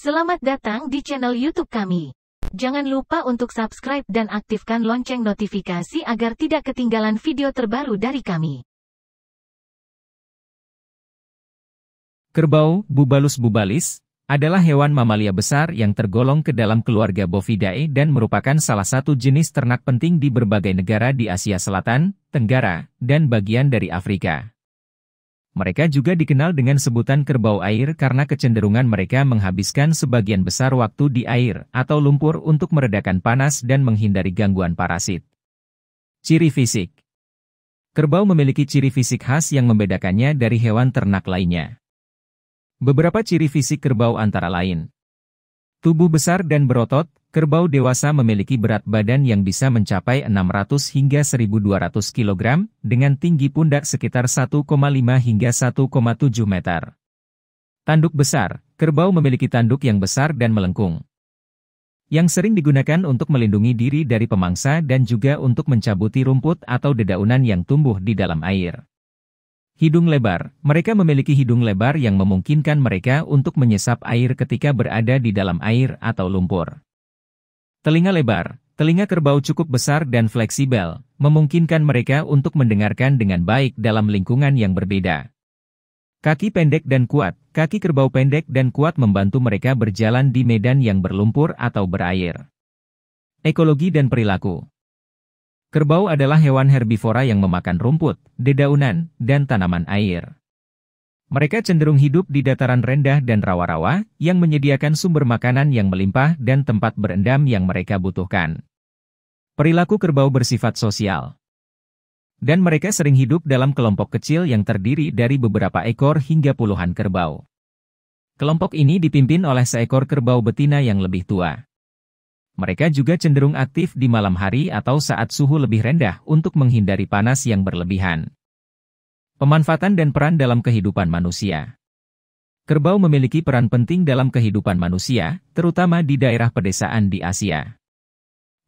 Selamat datang di channel YouTube kami. Jangan lupa untuk subscribe dan aktifkan lonceng notifikasi agar tidak ketinggalan video terbaru dari kami. Kerbau, Bubalus bubalis, adalah hewan mamalia besar yang tergolong ke dalam keluarga Bovidae dan merupakan salah satu jenis ternak penting di berbagai negara di Asia Selatan, Tenggara, dan bagian dari Afrika. Mereka juga dikenal dengan sebutan kerbau air karena kecenderungan mereka menghabiskan sebagian besar waktu di air atau lumpur untuk meredakan panas dan menghindari gangguan parasit. Ciri fisik. Kerbau memiliki ciri fisik khas yang membedakannya dari hewan ternak lainnya. Beberapa ciri fisik kerbau antara lain: tubuh besar dan berotot. Kerbau dewasa memiliki berat badan yang bisa mencapai 600 hingga 1.200 kg, dengan tinggi pundak sekitar 1,5 hingga 1,7 meter. Tanduk besar. Kerbau memiliki tanduk yang besar dan melengkung, yang sering digunakan untuk melindungi diri dari pemangsa dan juga untuk mencabuti rumput atau dedaunan yang tumbuh di dalam air. Hidung lebar. Mereka memiliki hidung lebar yang memungkinkan mereka untuk menyesap air ketika berada di dalam air atau lumpur. Telinga lebar. Telinga kerbau cukup besar dan fleksibel, memungkinkan mereka untuk mendengarkan dengan baik dalam lingkungan yang berbeda. Kaki pendek dan kuat. Kaki kerbau pendek dan kuat membantu mereka berjalan di medan yang berlumpur atau berair. Ekologi dan perilaku. Kerbau adalah hewan herbivora yang memakan rumput, dedaunan, dan tanaman air. Mereka cenderung hidup di dataran rendah dan rawa-rawa, yang menyediakan sumber makanan yang melimpah dan tempat berendam yang mereka butuhkan. Perilaku kerbau bersifat sosial, dan mereka sering hidup dalam kelompok kecil yang terdiri dari beberapa ekor hingga puluhan kerbau. Kelompok ini dipimpin oleh seekor kerbau betina yang lebih tua. Mereka juga cenderung aktif di malam hari atau saat suhu lebih rendah untuk menghindari panas yang berlebihan. Pemanfaatan dan peran dalam kehidupan manusia. Kerbau memiliki peran penting dalam kehidupan manusia, terutama di daerah pedesaan di Asia.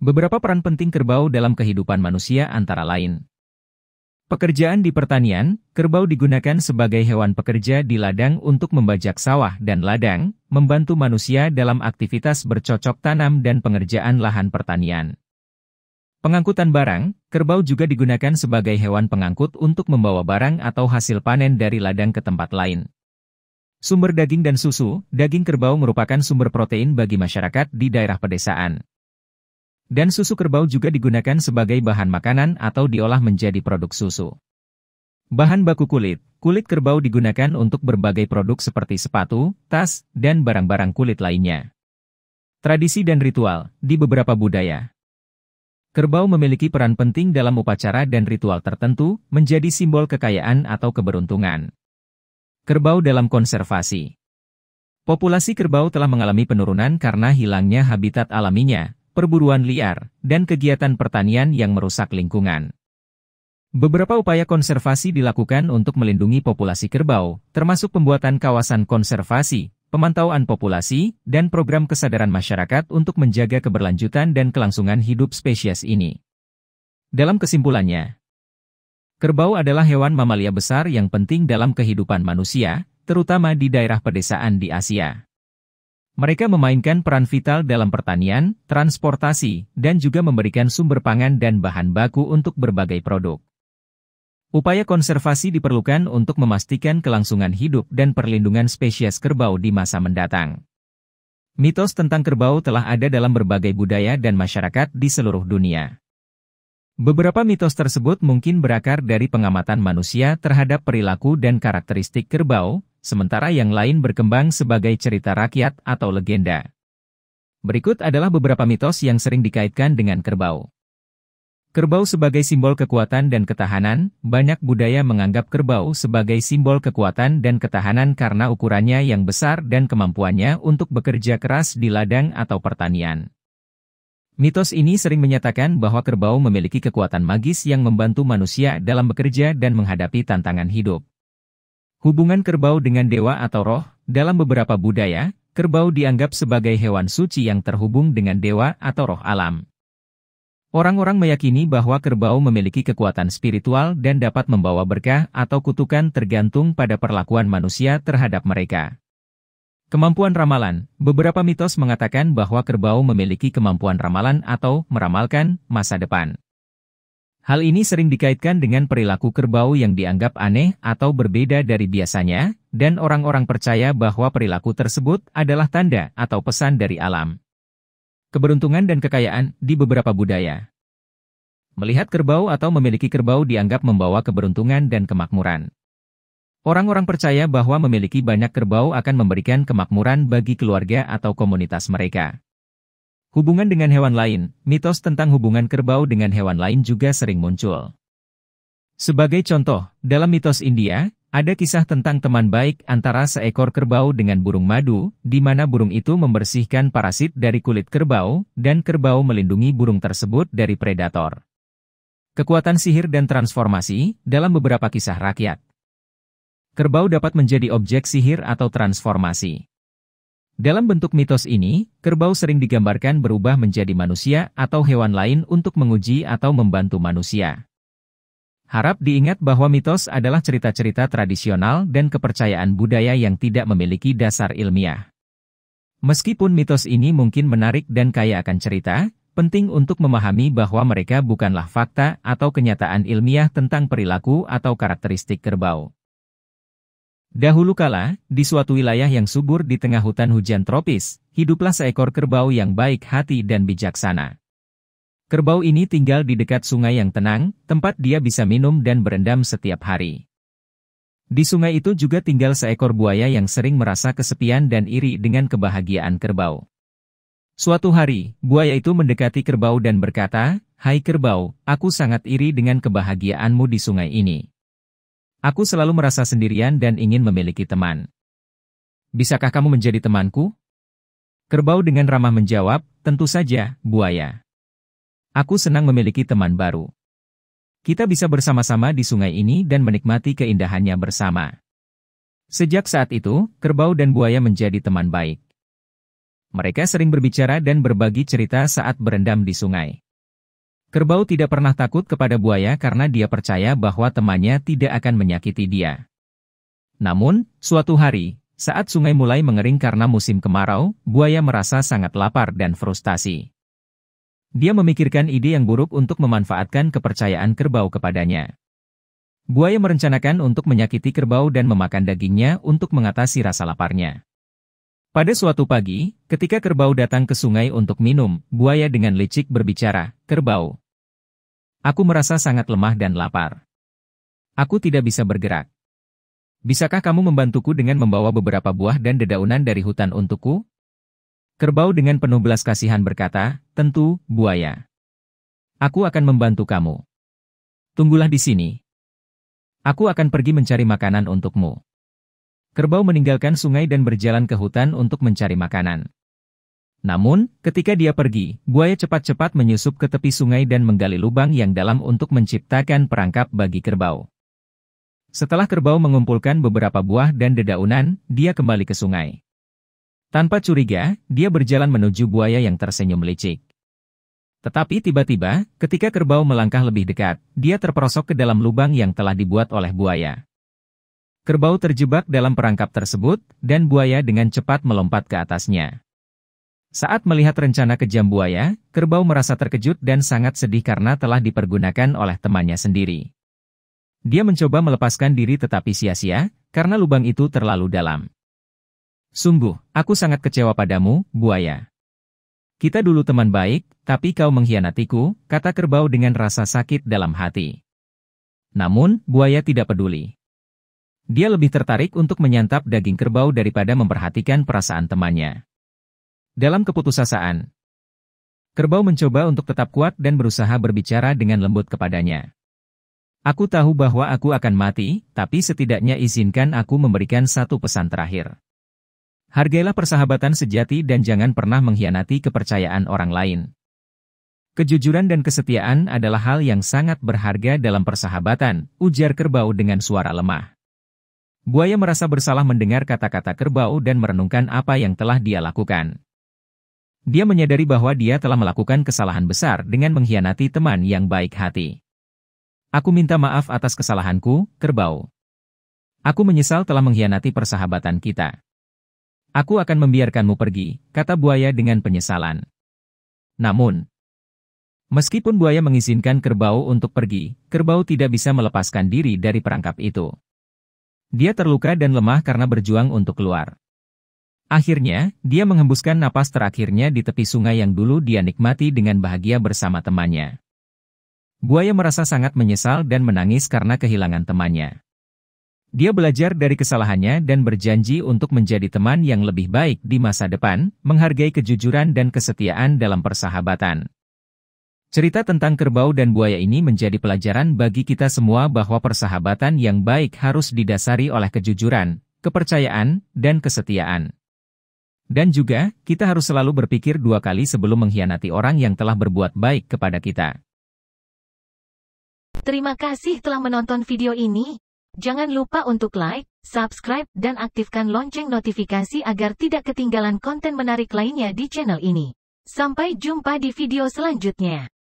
Beberapa peran penting kerbau dalam kehidupan manusia antara lain: pekerjaan di pertanian. Kerbau digunakan sebagai hewan pekerja di ladang untuk membajak sawah dan ladang, membantu manusia dalam aktivitas bercocok tanam dan pengerjaan lahan pertanian. Pengangkutan barang. Kerbau juga digunakan sebagai hewan pengangkut untuk membawa barang atau hasil panen dari ladang ke tempat lain. Sumber daging dan susu. Daging kerbau merupakan sumber protein bagi masyarakat di daerah pedesaan. Dan susu kerbau juga digunakan sebagai bahan makanan atau diolah menjadi produk susu. Bahan baku kulit. Kulit kerbau digunakan untuk berbagai produk seperti sepatu, tas, dan barang-barang kulit lainnya. Tradisi dan ritual. Di beberapa budaya, kerbau memiliki peran penting dalam upacara dan ritual tertentu, menjadi simbol kekayaan atau keberuntungan. Kerbau dalam konservasi. Populasi kerbau telah mengalami penurunan karena hilangnya habitat alaminya, perburuan liar, dan kegiatan pertanian yang merusak lingkungan. Beberapa upaya konservasi dilakukan untuk melindungi populasi kerbau, termasuk pembuatan kawasan konservasi, pemantauan populasi, dan program kesadaran masyarakat untuk menjaga keberlanjutan dan kelangsungan hidup spesies ini. Dalam kesimpulannya, kerbau adalah hewan mamalia besar yang penting dalam kehidupan manusia, terutama di daerah pedesaan di Asia. Mereka memainkan peran vital dalam pertanian, transportasi, dan juga memberikan sumber pangan dan bahan baku untuk berbagai produk. Upaya konservasi diperlukan untuk memastikan kelangsungan hidup dan perlindungan spesies kerbau di masa mendatang. Mitos tentang kerbau telah ada dalam berbagai budaya dan masyarakat di seluruh dunia. Beberapa mitos tersebut mungkin berakar dari pengamatan manusia terhadap perilaku dan karakteristik kerbau, sementara yang lain berkembang sebagai cerita rakyat atau legenda. Berikut adalah beberapa mitos yang sering dikaitkan dengan kerbau. Kerbau sebagai simbol kekuatan dan ketahanan. Banyak budaya menganggap kerbau sebagai simbol kekuatan dan ketahanan karena ukurannya yang besar dan kemampuannya untuk bekerja keras di ladang atau pertanian. Mitos ini sering menyatakan bahwa kerbau memiliki kekuatan magis yang membantu manusia dalam bekerja dan menghadapi tantangan hidup. Hubungan kerbau dengan dewa atau roh. Dalam beberapa budaya, kerbau dianggap sebagai hewan suci yang terhubung dengan dewa atau roh alam. Orang-orang meyakini bahwa kerbau memiliki kekuatan spiritual dan dapat membawa berkah atau kutukan tergantung pada perlakuan manusia terhadap mereka. Kemampuan ramalan. Beberapa mitos mengatakan bahwa kerbau memiliki kemampuan ramalan atau meramalkan masa depan. Hal ini sering dikaitkan dengan perilaku kerbau yang dianggap aneh atau berbeda dari biasanya, dan orang-orang percaya bahwa perilaku tersebut adalah tanda atau pesan dari alam. Keberuntungan dan kekayaan di beberapa budaya. Melihat kerbau atau memiliki kerbau dianggap membawa keberuntungan dan kemakmuran. Orang-orang percaya bahwa memiliki banyak kerbau akan memberikan kemakmuran bagi keluarga atau komunitas mereka. Hubungan dengan hewan lain. Mitos tentang hubungan kerbau dengan hewan lain juga sering muncul. Sebagai contoh, dalam mitos India, ada kisah tentang teman baik antara seekor kerbau dengan burung madu, di mana burung itu membersihkan parasit dari kulit kerbau, dan kerbau melindungi burung tersebut dari predator. Kekuatan sihir dan transformasi. Dalam beberapa kisah rakyat, kerbau dapat menjadi objek sihir atau transformasi. Dalam bentuk mitos ini, kerbau sering digambarkan berubah menjadi manusia atau hewan lain untuk menguji atau membantu manusia. Harap diingat bahwa mitos adalah cerita-cerita tradisional dan kepercayaan budaya yang tidak memiliki dasar ilmiah. Meskipun mitos ini mungkin menarik dan kaya akan cerita, penting untuk memahami bahwa mereka bukanlah fakta atau kenyataan ilmiah tentang perilaku atau karakteristik kerbau. Dahulu kala, di suatu wilayah yang subur di tengah hutan hujan tropis, hiduplah seekor kerbau yang baik hati dan bijaksana. Kerbau ini tinggal di dekat sungai yang tenang, tempat dia bisa minum dan berendam setiap hari. Di sungai itu juga tinggal seekor buaya yang sering merasa kesepian dan iri dengan kebahagiaan kerbau. Suatu hari, buaya itu mendekati kerbau dan berkata, "Hai kerbau, aku sangat iri dengan kebahagiaanmu di sungai ini. Aku selalu merasa sendirian dan ingin memiliki teman. Bisakah kamu menjadi temanku?" Kerbau dengan ramah menjawab, "Tentu saja, buaya. Aku senang memiliki teman baru. Kita bisa bersama-sama di sungai ini dan menikmati keindahannya bersama." Sejak saat itu, kerbau dan buaya menjadi teman baik. Mereka sering berbicara dan berbagi cerita saat berendam di sungai. Kerbau tidak pernah takut kepada buaya karena dia percaya bahwa temannya tidak akan menyakiti dia. Namun, suatu hari, saat sungai mulai mengering karena musim kemarau, buaya merasa sangat lapar dan frustasi. Dia memikirkan ide yang buruk untuk memanfaatkan kepercayaan kerbau kepadanya. Buaya merencanakan untuk menyakiti kerbau dan memakan dagingnya untuk mengatasi rasa laparnya. Pada suatu pagi, ketika kerbau datang ke sungai untuk minum, buaya dengan licik berbicara, "Kerbau, aku merasa sangat lemah dan lapar. Aku tidak bisa bergerak. Bisakah kamu membantuku dengan membawa beberapa buah dan dedaunan dari hutan untukku?" Kerbau dengan penuh belas kasihan berkata, "Tentu, buaya. Aku akan membantu kamu. Tunggulah di sini. Aku akan pergi mencari makanan untukmu." Kerbau meninggalkan sungai dan berjalan ke hutan untuk mencari makanan. Namun, ketika dia pergi, buaya cepat-cepat menyusup ke tepi sungai dan menggali lubang yang dalam untuk menciptakan perangkap bagi kerbau. Setelah kerbau mengumpulkan beberapa buah dan dedaunan, dia kembali ke sungai. Tanpa curiga, dia berjalan menuju buaya yang tersenyum licik. Tetapi tiba-tiba, ketika kerbau melangkah lebih dekat, dia terperosok ke dalam lubang yang telah dibuat oleh buaya. Kerbau terjebak dalam perangkap tersebut, dan buaya dengan cepat melompat ke atasnya. Saat melihat rencana kejam buaya, kerbau merasa terkejut dan sangat sedih karena telah dipergunakan oleh temannya sendiri. Dia mencoba melepaskan diri tetapi sia-sia, karena lubang itu terlalu dalam. "Sungguh, aku sangat kecewa padamu, buaya. Kita dulu teman baik, tapi kau mengkhianatiku," kata kerbau dengan rasa sakit dalam hati. Namun, buaya tidak peduli. Dia lebih tertarik untuk menyantap daging kerbau daripada memperhatikan perasaan temannya. Dalam keputusasaan, kerbau mencoba untuk tetap kuat dan berusaha berbicara dengan lembut kepadanya. "Aku tahu bahwa aku akan mati, tapi setidaknya izinkan aku memberikan satu pesan terakhir. Hargailah persahabatan sejati dan jangan pernah mengkhianati kepercayaan orang lain. Kejujuran dan kesetiaan adalah hal yang sangat berharga dalam persahabatan," ujar kerbau dengan suara lemah. Buaya merasa bersalah mendengar kata-kata kerbau dan merenungkan apa yang telah dia lakukan. Dia menyadari bahwa dia telah melakukan kesalahan besar dengan mengkhianati teman yang baik hati. "Aku minta maaf atas kesalahanku, kerbau. Aku menyesal telah mengkhianati persahabatan kita. Aku akan membiarkanmu pergi, kata buaya dengan penyesalan. Namun, meskipun buaya mengizinkan kerbau untuk pergi, kerbau tidak bisa melepaskan diri dari perangkap itu. Dia terluka dan lemah karena berjuang untuk keluar. Akhirnya, dia menghembuskan napas terakhirnya di tepi sungai yang dulu dia nikmati dengan bahagia bersama temannya. Buaya merasa sangat menyesal dan menangis karena kehilangan temannya. Dia belajar dari kesalahannya dan berjanji untuk menjadi teman yang lebih baik di masa depan, menghargai kejujuran dan kesetiaan dalam persahabatan. Cerita tentang kerbau dan buaya ini menjadi pelajaran bagi kita semua bahwa persahabatan yang baik harus didasari oleh kejujuran, kepercayaan, dan kesetiaan. Dan juga, kita harus selalu berpikir 2 kali sebelum mengkhianati orang yang telah berbuat baik kepada kita. Terima kasih telah menonton video ini. Jangan lupa untuk like, subscribe, dan aktifkan lonceng notifikasi agar tidak ketinggalan konten menarik lainnya di channel ini. Sampai jumpa di video selanjutnya.